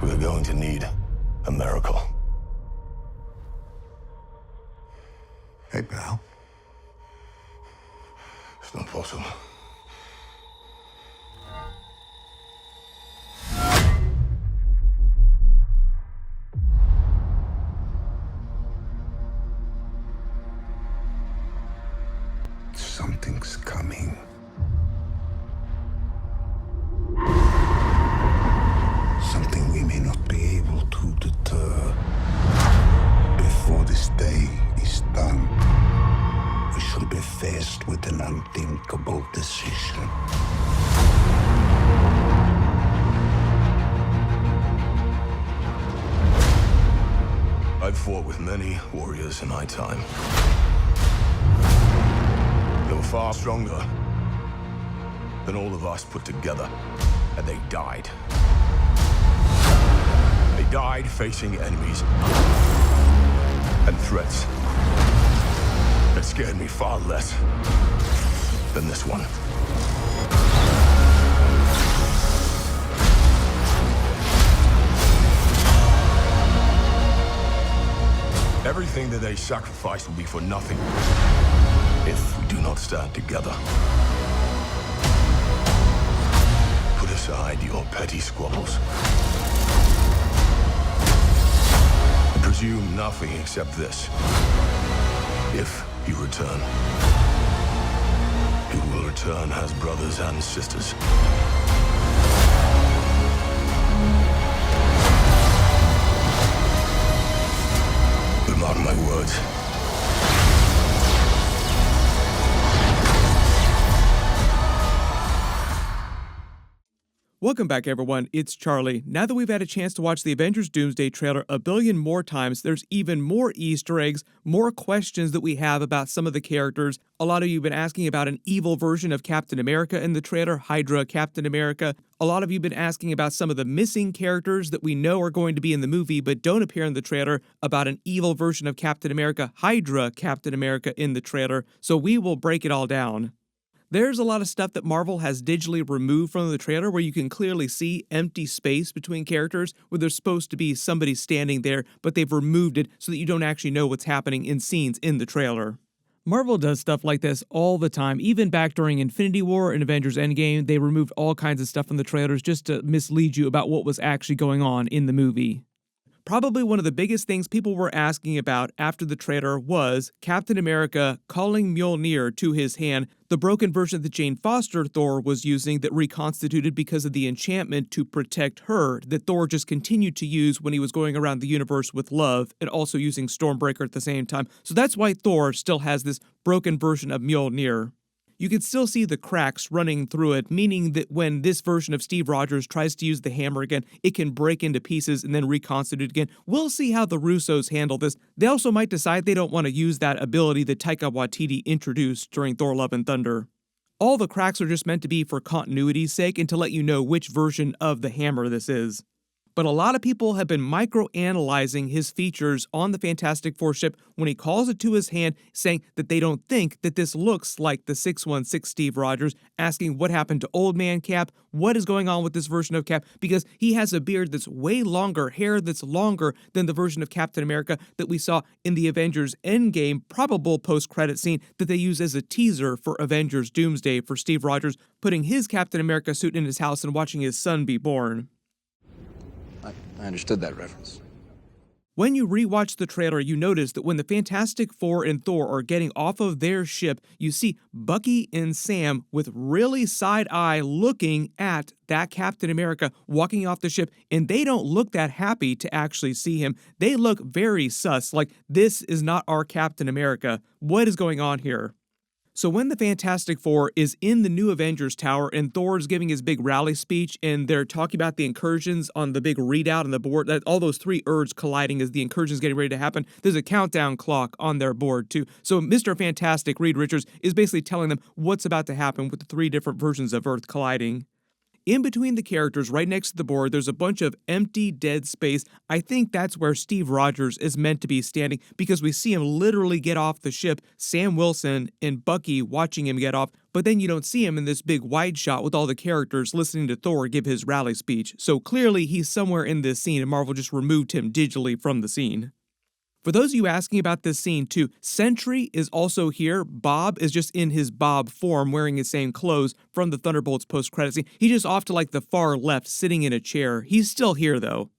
We're going to need a miracle. Hey, pal. It's not possible. Something's coming. Something we may not be able to deter. Before this day is done, we shall be faced with an unthinkable decision. I've fought with many warriors in my time. They were far stronger than all of us put together, and they died. They died facing enemies and threats that scared me far less than this one. Everything that they sacrifice will be for nothing if we do not stand together. Put aside your petty squabbles. And presume nothing except this. If you return, you will return as brothers and sisters. Mark my words. Welcome back, everyone. It's Charlie. Now that we've had a chance to watch the Avengers Doomsday trailer a billion more times, there's even more Easter eggs, more questions that we have about some of the characters. A lot of you have been asking about an evil version of Captain America in the trailer, Hydra Captain America. A lot of you have been asking about some of the missing characters that we know are going to be in the movie but don't appear in the trailer, about an evil version of Captain America, Hydra Captain America in the trailer. So we will break it all down. There's a lot of stuff that Marvel has digitally removed from the trailer where you can clearly see empty space between characters where there's supposed to be somebody standing there, but they've removed it so that you don't actually know what's happening in scenes in the trailer. Marvel does stuff like this all the time. Even back during Infinity War and Avengers Endgame, they removed all kinds of stuff from the trailers just to mislead you about what was actually going on in the movie. Probably one of the biggest things people were asking about after the trailer was Captain America calling Mjolnir to his hand, the broken version that Jane Foster Thor was using that reconstituted because of the enchantment to protect her that Thor just continued to use when he was going around the universe with Love and also using Stormbreaker at the same time. So that's why Thor still has this broken version of Mjolnir. You can still see the cracks running through it, meaning that when this version of Steve Rogers tries to use the hammer again, it can break into pieces and then reconstitute again. We'll see how the Russos handle this. They also might decide they don't want to use that ability that Taika Waititi introduced during Thor Love and Thunder. All the cracks are just meant to be for continuity's sake and to let you know which version of the hammer this is. But a lot of people have been micro-analyzing his features on the Fantastic Four ship when he calls it to his hand, saying that they don't think that this looks like the 616 Steve Rogers, asking what happened to Old Man Cap, what is going on with this version of Cap, because he has a beard that's way longer, hair that's longer than the version of Captain America that we saw in the Avengers Endgame probable post-credit scene that they use as a teaser for Avengers Doomsday for Steve Rogers putting his Captain America suit in his house and watching his son be born. I understood that reference. When you rewatch the trailer, you notice that when the Fantastic Four and Thor are getting off of their ship, you see Bucky and Sam with really side-eye looking at that Captain America walking off the ship, and they don't look that happy to actually see him. They look very sus, like this is not our Captain America. What is going on here? So when the Fantastic Four is in the new Avengers Tower and Thor's giving his big rally speech and they're talking about the incursions on the big readout on the board, that all those three Earths colliding as the incursion's getting ready to happen, there's a countdown clock on their board too. So Mr. Fantastic, Reed Richards, is basically telling them what's about to happen with the three different versions of Earth colliding. In between the characters, right next to the board, there's a bunch of empty, dead space. I think that's where Steve Rogers is meant to be standing because we see him literally get off the ship, Sam Wilson and Bucky watching him get off, but But then you don't see him in this big wide shot with all the characters listening to Thor give his rally speech, so clearly he's somewhere in this scene and Marvel just removed him digitally from the scene. For those of you asking about this scene too, Sentry is also here. Bob is just in his Bob form, wearing his same clothes from the Thunderbolts post-credit scene. He's just off to like the far left, sitting in a chair. He's still here though.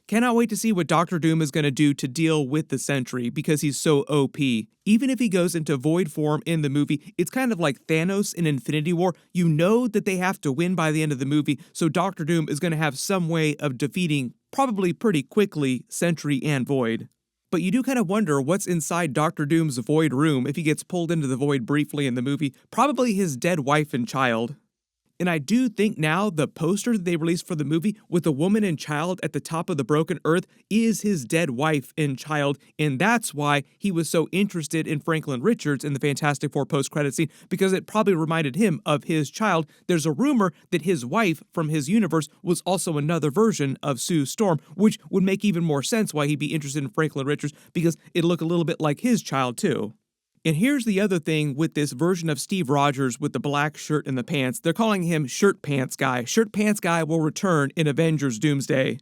Cannot wait to see what Doctor Doom is going to do to deal with the Sentry because he's so OP. Even if he goes into void form in the movie, it's kind of like Thanos in Infinity War. You know that they have to win by the end of the movie, so Doctor Doom is going to have some way of defeating, probably pretty quickly, Sentry and Void. But you do kind of wonder what's inside Doctor Doom's void room if he gets pulled into the void briefly in the movie. Probably his dead wife and child. And I do think now the poster that they released for the movie with the woman and child at the top of the broken earth is his dead wife and child, and that's why he was so interested in Franklin Richards in the Fantastic Four post-credit scene, because it probably reminded him of his child. There's a rumor that his wife from his universe was also another version of Sue Storm, which would make even more sense why he'd be interested in Franklin Richards, because it'd look a little bit like his child too. And here's the other thing with this version of Steve Rogers with the black shirt and the pants. They're calling him Shirt Pants Guy. Shirt Pants Guy will return in Avengers Doomsday.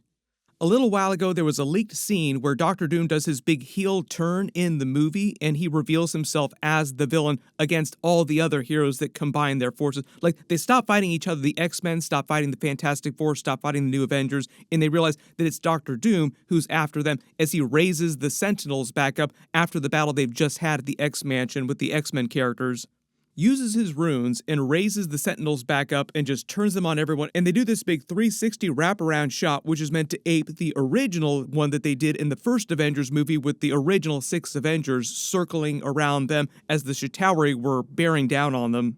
A little while ago, there was a leaked scene where Doctor Doom does his big heel turn in the movie, and he reveals himself as the villain against all the other heroes that combine their forces. Like, they stop fighting each other. The X-Men stop fighting the Fantastic Four, stop fighting the New Avengers, and they realize that it's Doctor Doom who's after them as he raises the Sentinels back up after the battle they've just had at the X-Mansion with the X-Men characters. Uses his runes and raises the Sentinels back up and just turns them on everyone. And they do this big 360 wraparound shot, which is meant to ape the original one that they did in the first Avengers movie with the original 6 Avengers circling around them as the Chitauri were bearing down on them.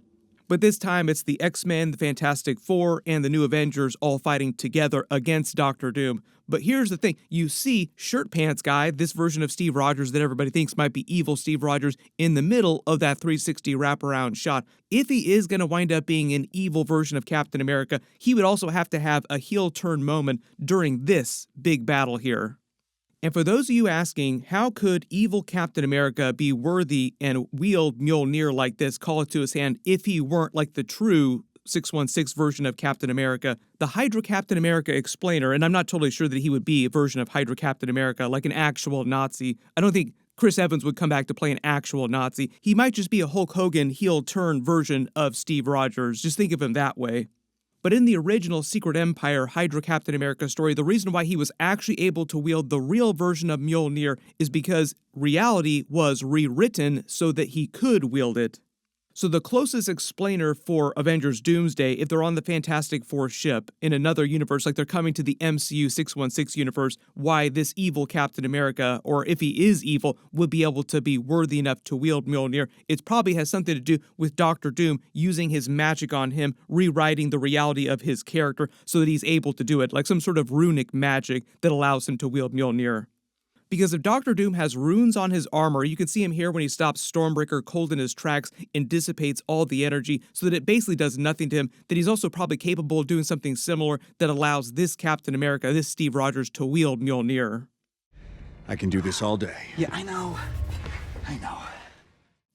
But this time it's the X-Men, the Fantastic Four, and the New Avengers all fighting together against Doctor Doom. But here's the thing, you see Shirt Pants Guy, this version of Steve Rogers that everybody thinks might be evil Steve Rogers, in the middle of that 360 wraparound shot. If he is going to wind up being an evil version of Captain America, he would also have to have a heel turn moment during this big battle here. And for those of you asking, how could evil Captain America be worthy and wield Mjolnir like this, call it to his hand, if he weren't like the true 616 version of Captain America? The Hydra Captain America explainer, and I'm not totally sure that he would be a version of Hydra Captain America, like an actual Nazi. I don't think Chris Evans would come back to play an actual Nazi. He might just be a Hulk Hogan heel turn version of Steve Rogers. Just think of him that way. But in the original Secret Empire Hydra Captain America story, the reason why he was actually able to wield the real version of Mjolnir is because reality was rewritten so that he could wield it. So the closest explainer for Avengers Doomsday, if they're on the Fantastic Four ship in another universe, like they're coming to the MCU 616 universe, why this evil Captain America, or if he is evil, would be able to be worthy enough to wield Mjolnir, it probably has something to do with Doctor Doom using his magic on him, rewriting the reality of his character so that he's able to do it, like some sort of runic magic that allows him to wield Mjolnir. Because if Doctor Doom has runes on his armor, you can see him here when he stops Stormbreaker cold in his tracks and dissipates all the energy so that it basically does nothing to him, that he's also probably capable of doing something similar that allows this Captain America, this Steve Rogers, to wield Mjolnir. I can do this all day. Yeah, I know.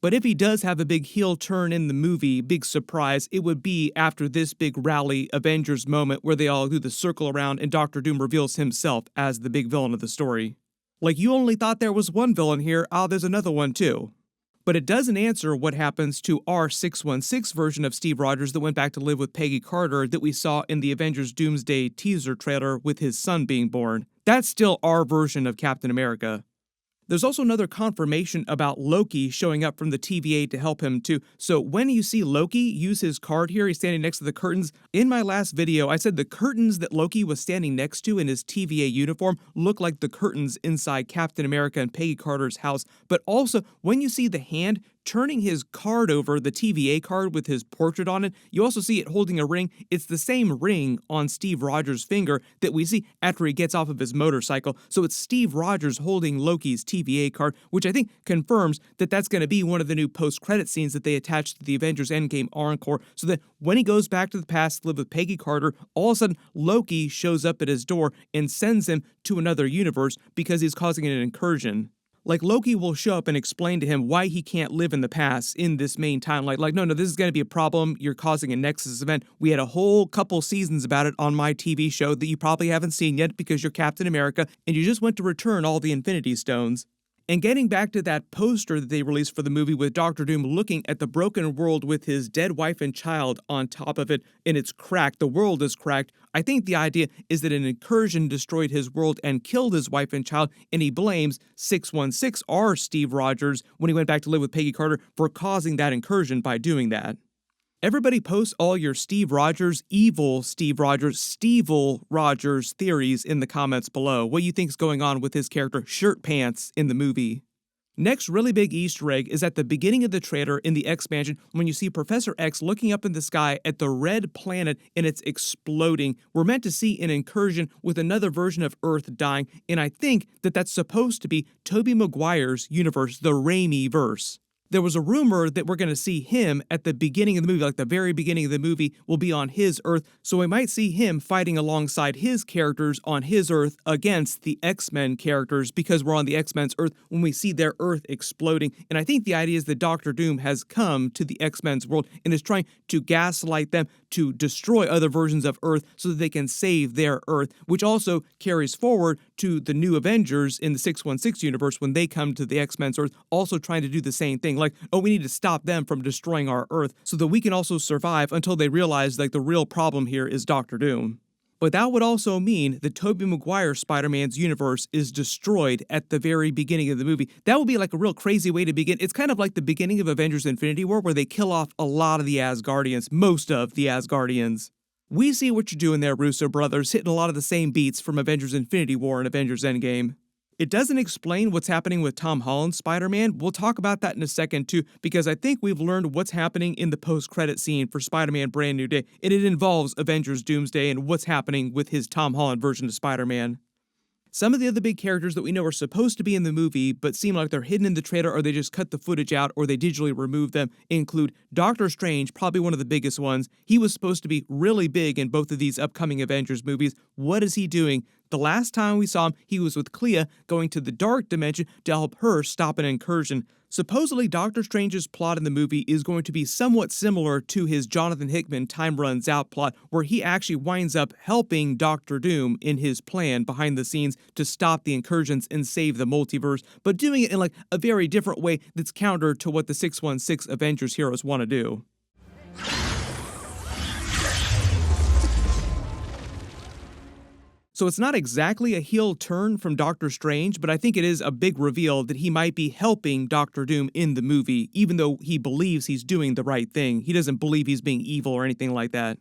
But if he does have a big heel turn in the movie, big surprise, it would be after this big rally Avengers moment where they all do the circle around and Doctor Doom reveals himself as the big villain of the story. Like, you only thought there was one villain here, there's another one too. But it doesn't answer what happens to our 616 version of Steve Rogers that went back to live with Peggy Carter that we saw in the Avengers Doomsday teaser trailer with his son being born. That's still our version of Captain America. There's also another confirmation about Loki showing up from the TVA to help him too. So when you see Loki use his card here, he's standing next to the curtains. In my last video, I said the curtains that Loki was standing next to in his TVA uniform look like the curtains inside Captain America and Peggy Carter's house. But also, when you see the hand turning his card over, the TVA card with his portrait on it, you also see it holding a ring. It's the same ring on Steve Rogers' finger that we see after he gets off of his motorcycle. So it's Steve Rogers holding Loki's TVA card, which I think confirms that that's going to be one of the new post-credit scenes that they attach to the Avengers Endgame Encore, so that when he goes back to the past to live with Peggy Carter, all of a sudden Loki shows up at his door and sends him to another universe because he's causing an incursion. Like, Loki will show up and explain to him why he can't live in the past in this main timeline. Like, no, this is going to be a problem. You're causing a Nexus event. We had a whole couple seasons about it on my TV show that you probably haven't seen yet because you're Captain America and you just went to return all the Infinity Stones. And getting back to that poster that they released for the movie with Doctor Doom looking at the broken world with his dead wife and child on top of it, and it's cracked, the world is cracked, I think the idea is that an incursion destroyed his world and killed his wife and child, and he blames 616, or Steve Rogers, when he went back to live with Peggy Carter, for causing that incursion by doing that. Everybody post all your Steve Rogers, evil Steve Rogers, Steve-ul Rogers theories in the comments below. What you think is going on with his character Shirt Pants in the movie. Next really big Easter egg is at the beginning of the trailer in the X Mansion when you see Professor X looking up in the sky at the red planet and it's exploding. We're meant to see an incursion with another version of Earth dying, and I think that that's supposed to be Tobey Maguire's universe, the Raimi-verse. There was a rumor that we're going to see him at the beginning of the movie, like the very beginning of the movie will be on his Earth, so we might see him fighting alongside his characters on his Earth against the X-Men characters because we're on the X-Men's Earth when we see their Earth exploding. And I think the idea is that Doctor Doom has come to the X-Men's world and is trying to gaslight them to destroy other versions of Earth so that they can save their Earth, which also carries forward to the new Avengers in the 616 universe when they come to the X-Men's Earth, also trying to do the same thing. Like, oh, we need to stop them from destroying our Earth so that we can also survive until they realize, like, the real problem here is Doctor Doom. But that would also mean that Tobey Maguire Spider-Man's universe is destroyed at the very beginning of the movie. That would be like a real crazy way to begin. It's kind of like the beginning of Avengers Infinity War where they kill off a lot of the Asgardians, most of the Asgardians. We see what you're doing there, Russo brothers, hitting a lot of the same beats from Avengers Infinity War and Avengers Endgame. It doesn't explain what's happening with Tom Holland's Spider-Man. We'll talk about that in a second too, because I think we've learned what's happening in the post-credit scene for Spider-Man Brand New Day, and it involves Avengers Doomsday and what's happening with his Tom Holland version of Spider-Man. Some of the other big characters that we know are supposed to be in the movie but seem like they're hidden in the trailer or they just cut the footage out or they digitally remove them include Doctor Strange, probably one of the biggest ones. He was supposed to be really big in both of these upcoming Avengers movies. What is he doing? The last time we saw him, he was with Clea going to the Dark Dimension to help her stop an incursion. Supposedly, Doctor Strange's plot in the movie is going to be somewhat similar to his Jonathan Hickman Time Runs Out plot, where he actually winds up helping Doctor Doom in his plan behind the scenes to stop the incursions and save the multiverse, but doing it in like a very different way that's counter to what the 616 Avengers heroes want to do. So it's not exactly a heel turn from Doctor Strange, but I think it is a big reveal that he might be helping Doctor Doom in the movie, even though he believes he's doing the right thing. He doesn't believe he's being evil or anything like that.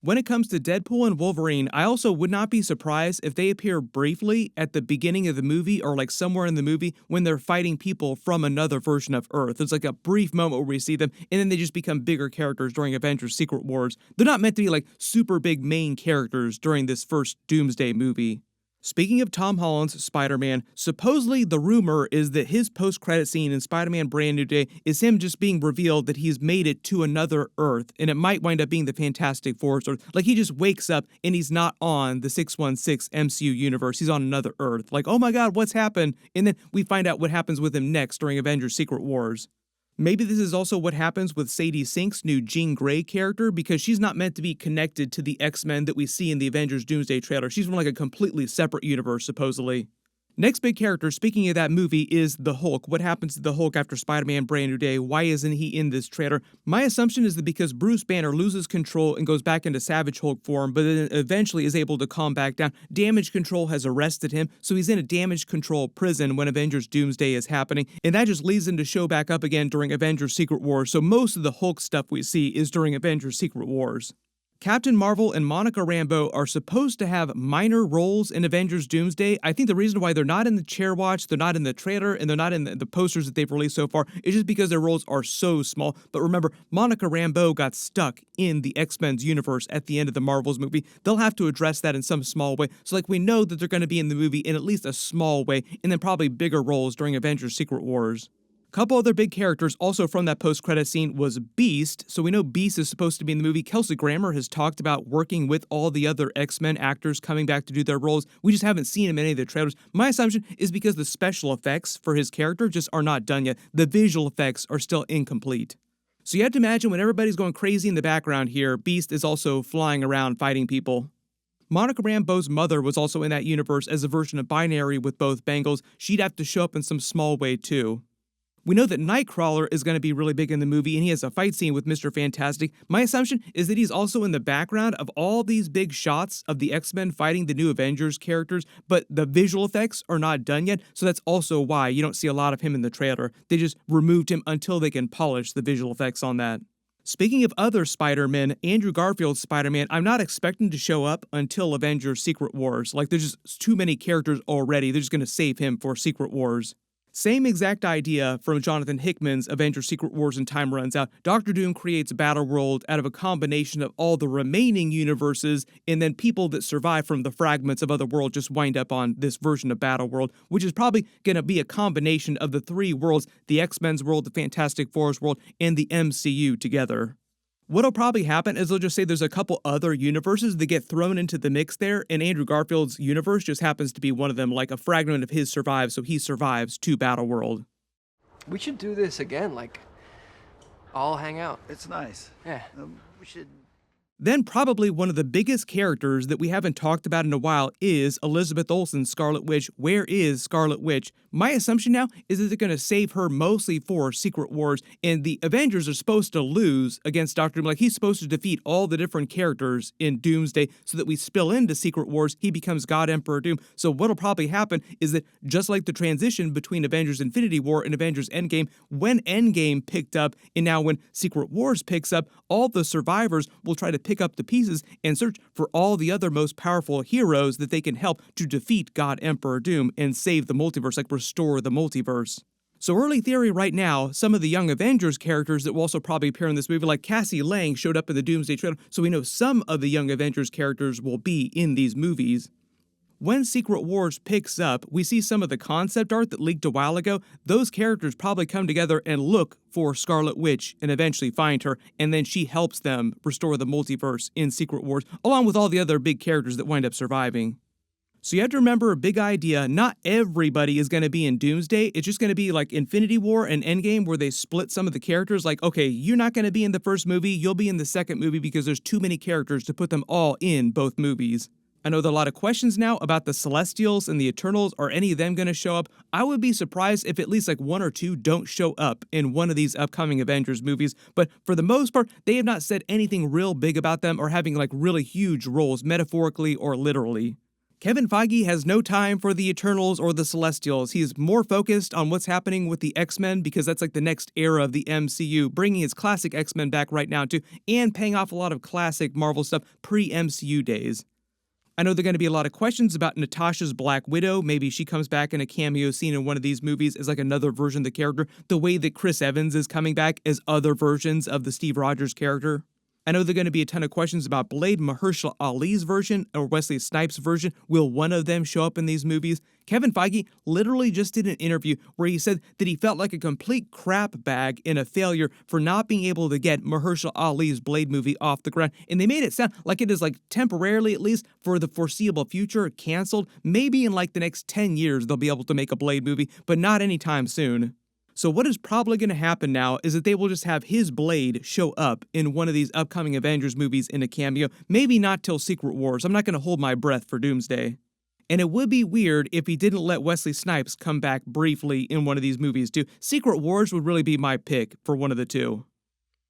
When it comes to Deadpool and Wolverine, I also would not be surprised if they appear briefly at the beginning of the movie or like somewhere in the movie when they're fighting people from another version of Earth. There's like a brief moment where we see them and then they just become bigger characters during Avengers Secret Wars. They're not meant to be like super big main characters during this first Doomsday movie. Speaking of Tom Holland's Spider-Man, supposedly the rumor is that his post-credit scene in Spider-Man Brand New Day is him just being revealed that he's made it to another Earth, and it might wind up being the Fantastic Four's Earth. Like, he just wakes up and he's not on the 616 MCU universe, he's on another Earth. Like, oh my god, what's happened? And then we find out what happens with him next during Avengers Secret Wars. Maybe this is also what happens with Sadie Sink's new Jean Grey character, because she's not meant to be connected to the X-Men that we see in the Avengers Doomsday trailer. She's from like a completely separate universe, supposedly. Next big character, speaking of that movie, is the Hulk. What happens to the Hulk after Spider-Man Brand New Day? Why isn't he in this trailer? My assumption is that because Bruce Banner loses control and goes back into Savage Hulk form, but then eventually is able to calm back down, Damage Control has arrested him, so he's in a Damage Control prison when Avengers Doomsday is happening, and that just leads him to show back up again during Avengers Secret Wars, so most of the Hulk stuff we see is during Avengers Secret Wars. Captain Marvel and Monica Rambeau are supposed to have minor roles in Avengers Doomsday. I think the reason why they're not in the chair watch, they're not in the trailer, and they're not in the posters that they've released so far is just because their roles are so small. But remember, Monica Rambeau got stuck in the X-Men's universe at the end of the Marvels movie. They'll have to address that in some small way. So like we know that they're going to be in the movie in at least a small way, and then probably bigger roles during Avengers Secret Wars. Couple other big characters also from that post-credit scene was Beast. So we know Beast is supposed to be in the movie. Kelsey Grammer has talked about working with all the other X-Men actors coming back to do their roles. We just haven't seen him in any of the trailers. My assumption is because the special effects for his character just are not done yet. The visual effects are still incomplete. So you have to imagine when everybody's going crazy in the background here, Beast is also flying around fighting people. Monica Rambeau's mother was also in that universe as a version of Binary with both Bengals. She'd have to show up in some small way too. We know that Nightcrawler is going to be really big in the movie, and he has a fight scene with Mr. Fantastic. My assumption is that he's also in the background of all these big shots of the X-Men fighting the new Avengers characters, but the visual effects are not done yet, so that's also why you don't see a lot of him in the trailer. They just removed him until they can polish the visual effects on that. Speaking of other Spider-Men, Andrew Garfield's Spider-Man, I'm not expecting to show up until Avengers Secret Wars. Like, there's just too many characters already. They're just going to save him for Secret Wars. Same exact idea from Jonathan Hickman's Avengers Secret Wars and Time Runs Out. Doctor Doom creates Battleworld out of a combination of all the remaining universes, and then people that survive from the fragments of other worlds just wind up on this version of Battleworld, which is probably going to be a combination of the three worlds, the X-Men's world, the Fantastic Four's world, and the MCU together. What'll probably happen is they'll just say there's a couple other universes that get thrown into the mix there, and Andrew Garfield's universe just happens to be one of them, like a fragment of his survives, so he survives to Battleworld. We should do this again, like, all hang out. It's nice. Yeah. We should... Then probably one of the biggest characters that we haven't talked about in a while is Elizabeth Olsen's Scarlet Witch. Where is Scarlet Witch? My assumption now is that they're going to save her mostly for Secret Wars, and the Avengers are supposed to lose against Doctor Doom. Like, he's supposed to defeat all the different characters in Doomsday so that we spill into Secret Wars. He becomes God Emperor Doom. So what'll probably happen is that just like the transition between Avengers Infinity War and Avengers Endgame, when Endgame picked up and now when Secret Wars picks up, all the survivors will try to pick up the pieces and search for all the other most powerful heroes that they can help to defeat God Emperor Doom and save the multiverse, like restore the multiverse. So early theory right now, some of the Young Avengers characters that will also probably appear in this movie, like Cassie Lang showed up in the Doomsday trailer, so we know some of the Young Avengers characters will be in these movies. When Secret Wars picks up, we see some of the concept art that leaked a while ago. Those characters probably come together and look for Scarlet Witch and eventually find her, and then she helps them restore the multiverse in Secret Wars, along with all the other big characters that wind up surviving. So you have to remember a big idea, not everybody is going to be in Doomsday. It's just going to be like Infinity War and Endgame where they split some of the characters. Like, okay, you're not going to be in the first movie, you'll be in the second movie because there's too many characters to put them all in both movies. I know there are a lot of questions now about the Celestials and the Eternals. Are any of them going to show up? I would be surprised if at least like one or two don't show up in one of these upcoming Avengers movies. But for the most part, they have not said anything real big about them or having like really huge roles, metaphorically or literally. Kevin Feige has no time for the Eternals or the Celestials. He's more focused on what's happening with the X-Men because that's like the next era of the MCU, bringing his classic X-Men back right now too, and paying off a lot of classic Marvel stuff pre-MCU days. I know there are going to be a lot of questions about Natasha's Black Widow. Maybe she comes back in a cameo scene in one of these movies as like another version of the character, the way that Chris Evans is coming back as other versions of the Steve Rogers character. I know there are going to be a ton of questions about Blade, Mahershala Ali's version or Wesley Snipes' version. Will one of them show up in these movies? Kevin Feige literally just did an interview where he said that he felt like a complete crap bag and a failure for not being able to get Mahershala Ali's Blade movie off the ground. And they made it sound like it is like temporarily, at least for the foreseeable future, canceled. Maybe in like the next 10 years they'll be able to make a Blade movie, but not anytime soon. So what is probably going to happen now is that they will just have his Blade show up in one of these upcoming Avengers movies in a cameo, maybe not till Secret Wars. I'm not going to hold my breath for Doomsday. And it would be weird if he didn't let Wesley Snipes come back briefly in one of these movies too. Secret Wars would really be my pick for one of the two.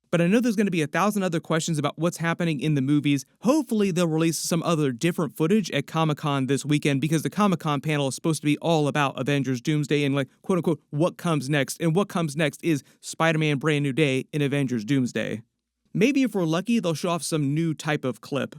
But I know there's going to be 1,000 other questions about what's happening in the movies. Hopefully they'll release some other different footage at Comic-Con this weekend because the Comic-Con panel is supposed to be all about Avengers Doomsday and like quote unquote what comes next. And what comes next is Spider-Man Brand New Day and Avengers Doomsday. Maybe if we're lucky, they'll show off some new type of clip.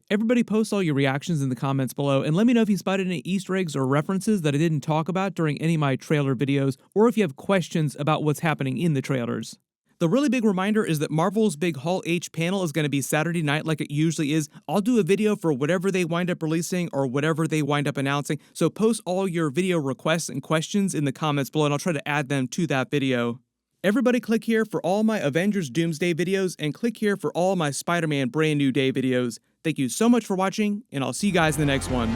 Everybody post all your reactions in the comments below and let me know if you spotted any Easter eggs or references that I didn't talk about during any of my trailer videos or if you have questions about what's happening in the trailers. The really big reminder is that Marvel's big Hall H panel is going to be Saturday night like it usually is. I'll do a video for whatever they wind up releasing or whatever they wind up announcing, so post all your video requests and questions in the comments below and I'll try to add them to that video. Everybody click here for all my Avengers Doomsday videos and click here for all my Spider-Man Brand New Day videos. Thank you so much for watching, and I'll see you guys in the next one.